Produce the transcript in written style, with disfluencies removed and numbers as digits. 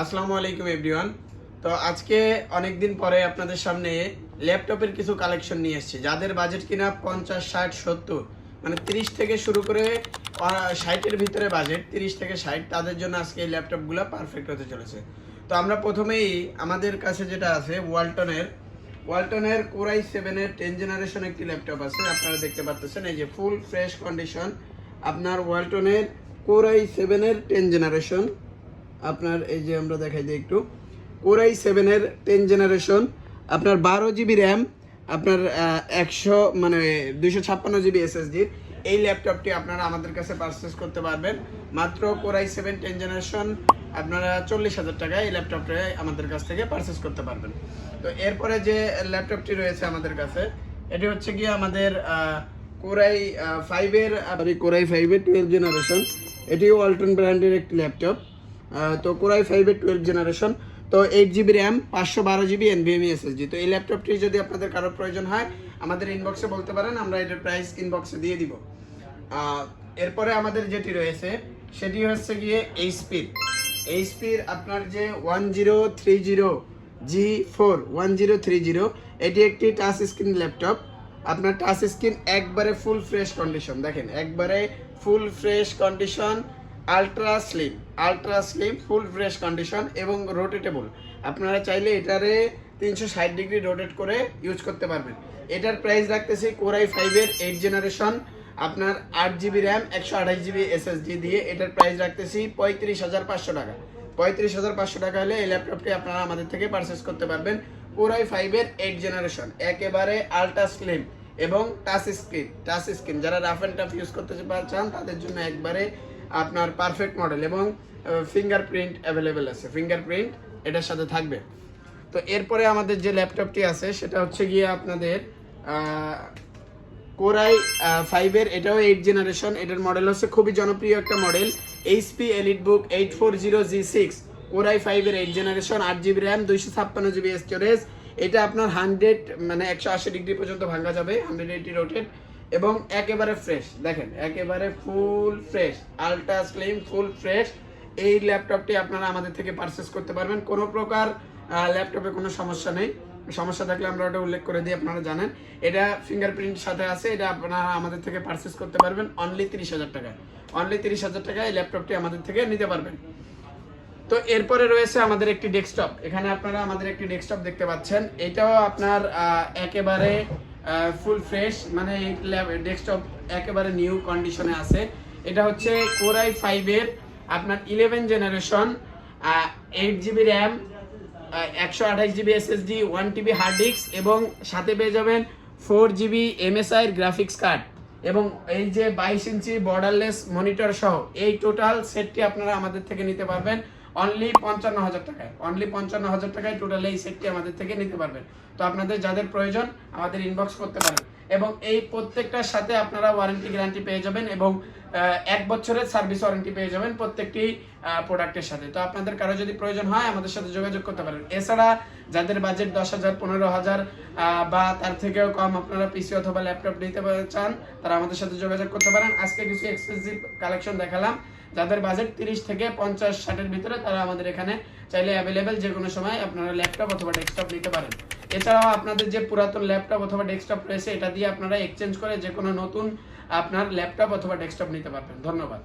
আসসালামু আলাইকুম এভরিওয়ান। তো আজকে অনেক দিন পরে আপনাদের সামনে ল্যাপটপের কিছু কালেকশন নিয়ে এসেছি। যাদের বাজেট কিনা 50, 60, 70 মানে 30 থেকে শুরু করে 60-এর ভিতরে বাজেট, 30 থেকে 60, তাদের জন্য আজকে এই ল্যাপটপগুলো পারফেক্ট হতে চলেছে। তো আমরা প্রথমেই আমাদের কাছে যেটা আছে ওয়ালটনের Core i7-এর 10 জেনারেশন একটি ল্যাপটপ আছে। আপনারা দেখতে পাচ্ছেন এই যে ফুল ফ্রেশ কন্ডিশন আপনার ওয়ালটনের Core i7-এর 10 জেনারেশন। আপনার এই যে আমরা দেখাই দিই একটু, Core i7-এর 10 জেনারেশন, আপনার 12 জিবি র্যাম, আপনার 256 জিবি এসএসডি। এই ল্যাপটপটি আপনারা আমাদের কাছে পারচেস করতে পারবেন মাত্র Core i7 10 জেনারেশন। আপনারা 40,000 টাকায় এই ল্যাপটপটা আমাদের কাছ থেকে পারচেস করতে পারবেন। তো এরপরে যে ল্যাপটপটি রয়েছে আমাদের কাছে, এটি হচ্ছে গিয়ে আমাদের Core i5-এর 12 জেনারেশন। এটিও ওয়ালটন ব্র্যান্ডের একটি ল্যাপটপ। তো Core i5-এর 12 জেনারেশন, তো 8 GB RAM, 512 GB NVMe SSD। তো এই ল্যাপটপটি যদি আপনাদের কারোর প্রয়োজন হয় আমাদের ইনবক্সে বলতে পারেন, আমরা এটার প্রাইস ইনবক্সে দিয়ে দিব। এরপরে আমাদের যেটি রয়েছে সেটি হচ্ছে গিয়ে এইচপির আপনার যে 1030G4 এটি একটি টাচ স্ক্রিন ল্যাপটপ। আপনার টাচ স্ক্রিন একবারে ফুল ফ্রেশ কন্ডিশন, দেখেন একবারে full fresh condition, ultra slim full fresh condition এবং রোটেটেবল। আপনারা চাইলে এটারে 360 ডিগ্রি রোটেট করে ইউজ করতে পারবেন। এটার প্রাইস রাখতেছি Core i5-এর 8 জেনারেশন, আপনার 8 জিবি র্যাম, 128 জিবি এসএসডি দিয়ে এটার প্রাইস রাখতেছি 35,500 টাকা। 35,500 টাকা হলে এই ল্যাপটপটি আপনারা আমাদের থেকে পারচেস করতে পারবেন। Core i5-এর 8 জেনারেশন, একেবারে আলট্রা স্লিম এবং টাচ স্ক্রিন যারা রাফ অ্যান্ড টাফ ইউজ করতে চান তাদের জন্য একবারে আপনার পারফেক্ট মডেল এবং ফিঙ্গারপ্রিন্ট অ্যাভেলেবেল আছে, ফিঙ্গারপ্রিন্ট এটার সাথে থাকবে। তো এরপরে আমাদের যে ল্যাপটপটি আছে সেটা হচ্ছে গিয়ে আপনাদের Core i5-এর, এটাও 8 জেনারেশন। এটার মডেল হচ্ছে খুবই জনপ্রিয় একটা model, HP EliteBook 840G6। Core i5-এর 8 generation, 8 GB RAM, 256 GB storage. এটা আপনার 180 ডিগ্রি পর্যন্ত ভাঙা যাবে, 180 রোটেট এবং একেবারে ফ্রেশ, দেখেন একেবারে full fresh, ultra slim full fresh. এই ল্যাপটপটি আপনারা আমাদের থেকে পারচেস করতে পারবেন। কোনো প্রকার ল্যাপটপে কোনো সমস্যা নেই, সমস্যা থাকলে আমরা ওটা উল্লেখ করে দিই, আপনারা জানেন। এটা ফিঙ্গারপ্রিন্ট সাথে আছে, এটা আপনারা আমাদের থেকে পারচেস করতে পারবেন অনলি 30,000 টাকায়। অনলি 30,000 টাকায় এই ল্যাপটপটি আমাদের থেকে নিতে পারবেন। তো এরপরে রয়েছে আমাদের একটি ডেস্কটপ। এখানে আপনারা আমাদের একটি ডেস্কটপ দেখতে পাচ্ছেন, এটাও আপনার একেবারে ফুল ফ্রেশ, মানে ডেস্কটপ একেবারে নিউ কন্ডিশনে আছে। এটা হচ্ছে Core i5-এর আপনার 11 generation, 8 GB RAM, 128 GB SSD, 1 TB hard disk এবং সাথে পেয়ে যাবেন 4 জিবি MSI গ্রাফিক্স কার্ড এবং এই যে 22 ইঞ্চি বর্ডারলেস মনিটর সহ এই টোটাল সেটটি আপনারা আমাদের থেকে নিতে পারবেন অনলি 55,000 টাকায়। অনলি 55,000 টাকায় টোটাল এই সেটটি আমাদের থেকে নিতে পারবেন। তো আপনাদের যাদের প্রয়োজন আমাদের ইনবক্স করতে পারেন এবং এই প্রত্যেকটার সাথে আপনারা ওয়ারেন্টি গ্যারান্টি পেয়ে যাবেন এবং 1 বছরের সার্ভিস ওয়ারেন্টি পেয়ে যাবেন প্রত্যেকটি প্রোডাক্টের সাথে। তো আপনাদের কারো যদি প্রয়োজন হয় আমাদের সাথে যোগাযোগ করতে পারেন। এছাড়া যাদের বাজেট 10,000, 15,000 বা তার থেকেও কম আপনারা পিসি অথবা ল্যাপটপ নিতে চান তারা আমাদের সাথে যোগাযোগ করতে পারেন। আজকে কিছু এক্সক্লুসিভ কালেকশন দেখালাম। যাদের বাজেট 30 থেকে 50, 60-এর ভিতরে তারা আমাদের এখানে চাইলে অ্যাভেলেবেল যে কোনো সময় আপনারা ল্যাপটপ অথবা ডেস্কটপ নিতে পারেন। এছাড়াও আপনাদের যে পুরাতন ল্যাপটপ অথবা ডেস্কটপ রয়েছে এটা দিয়ে আপনারা এক্সচেঞ্জ করে যে কোনো নতুন আপনার ল্যাপটপ অথবা ডেস্কটপ নিতে পারবেন। ধন্যবাদ।